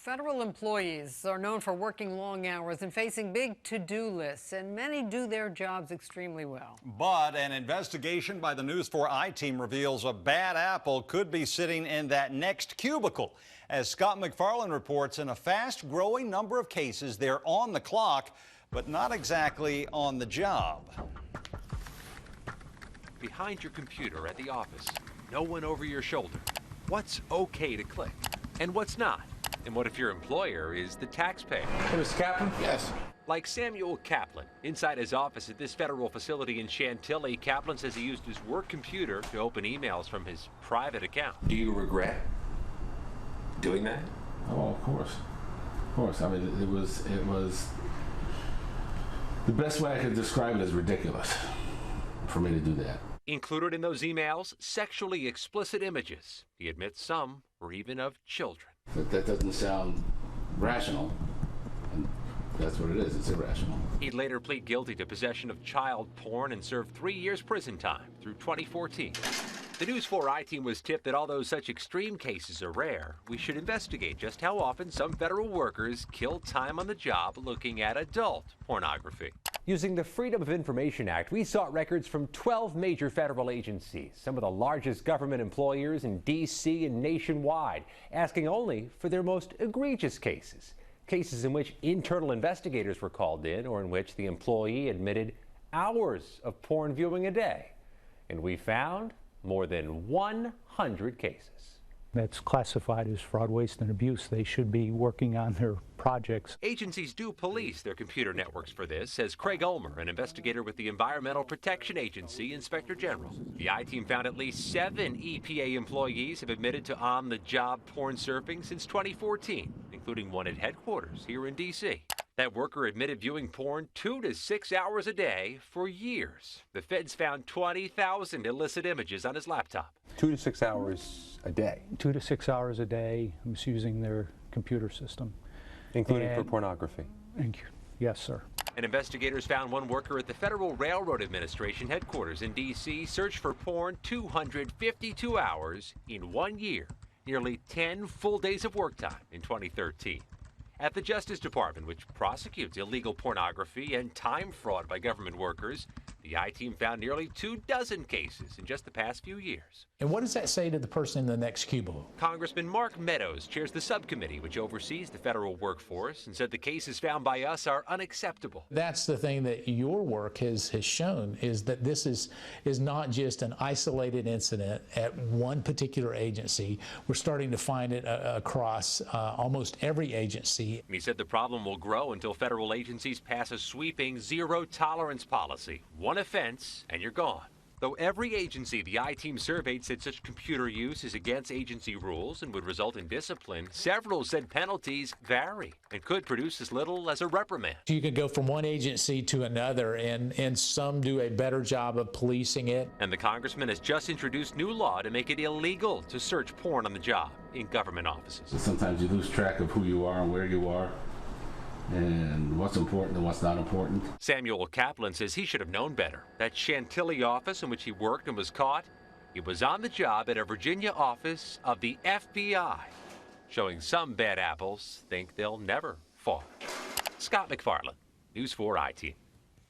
Federal employees are known for working long hours and facing big to-do lists, and many do their jobs extremely well. But an investigation by the News 4 I-Team reveals a bad apple could be sitting in that next cubicle. As Scott MacFarlane reports, in a fast-growing number of cases, they're on the clock, but not exactly on the job. Behind your computer at the office, no one over your shoulder. What's okay to click and what's not? And what if your employer is the taxpayer? Hey, Mr. Kaplan? Yes. Like Samuel Kaplan. Inside his office at this federal facility in Chantilly, Kaplan says he used his work computer to open emails from his private account. Do you regret doing that? Oh, of course. Of course. I mean, it was the best way I could describe it is ridiculous for me to do that. Included in those emails, sexually explicit images. He admits some were even of children. But that doesn't sound rational, and that's what it is. It's irrational. He'd later plead guilty to possession of child porn and serve 3 years prison time through 2014. The News 4 I-Team was tipped that although such extreme cases are rare, we should investigate just how often some federal workers kill time on the job looking at adult pornography. Using the Freedom of Information Act, we sought records from 12 major federal agencies, some of the largest government employers in D.C. and nationwide, asking only for their most egregious cases. Cases in which internal investigators were called in or in which the employee admitted hours of porn viewing a day. And we found more than 100 cases. That's classified as fraud, waste, and abuse. They should be working on their projects. Agencies do police their computer networks for this, says Craig Ulmer, an investigator with the Environmental Protection Agency Inspector General. The I-Team found at least 7 EPA employees have admitted to on-the-job porn surfing since 2014, including one at headquarters here in D.C. That worker admitted viewing porn 2 to 6 hours a day for years. The feds found 20,000 illicit images on his laptop. 2 to 6 hours a day? 2 to 6 hours a day, who's using their computer system. Including for pornography? Yes, sir. And investigators found one worker at the Federal Railroad Administration headquarters in D.C. searched for porn 252 hours in 1 year, nearly 10 full days of work time in 2013. At the Justice Department, which prosecutes illegal pornography and time fraud by government workers, the I-Team found nearly 24 cases in just the past few years. And what does that say to the person in the next cubicle? Congressman Mark Meadows chairs the subcommittee which oversees the federal workforce and said the cases found by us are unacceptable. That's the thing that your work has shown, is that this is not just an isolated incident at one particular agency. We're starting to find it across almost every agency. And he said the problem will grow until federal agencies pass a sweeping zero-tolerance policy. One offense and you're gone. Though every agency the I-Team surveyed said such computer use is against agency rules and would result in discipline, several said penalties vary and could produce as little as a reprimand. You could go from one agency to another, and some do a better job of policing it. And the congressman has just introduced new law to make it illegal to search porn on the job in government offices. Sometimes you lose track of who you are and where you are, and what's important and what's not important. Samuel Kaplan says he should have known better. That Chantilly office in which he worked and was caught, he was on the job at a Virginia office of the FBI, showing some bad apples think they'll never fall. Scott MacFarlane, News 4 I-Team.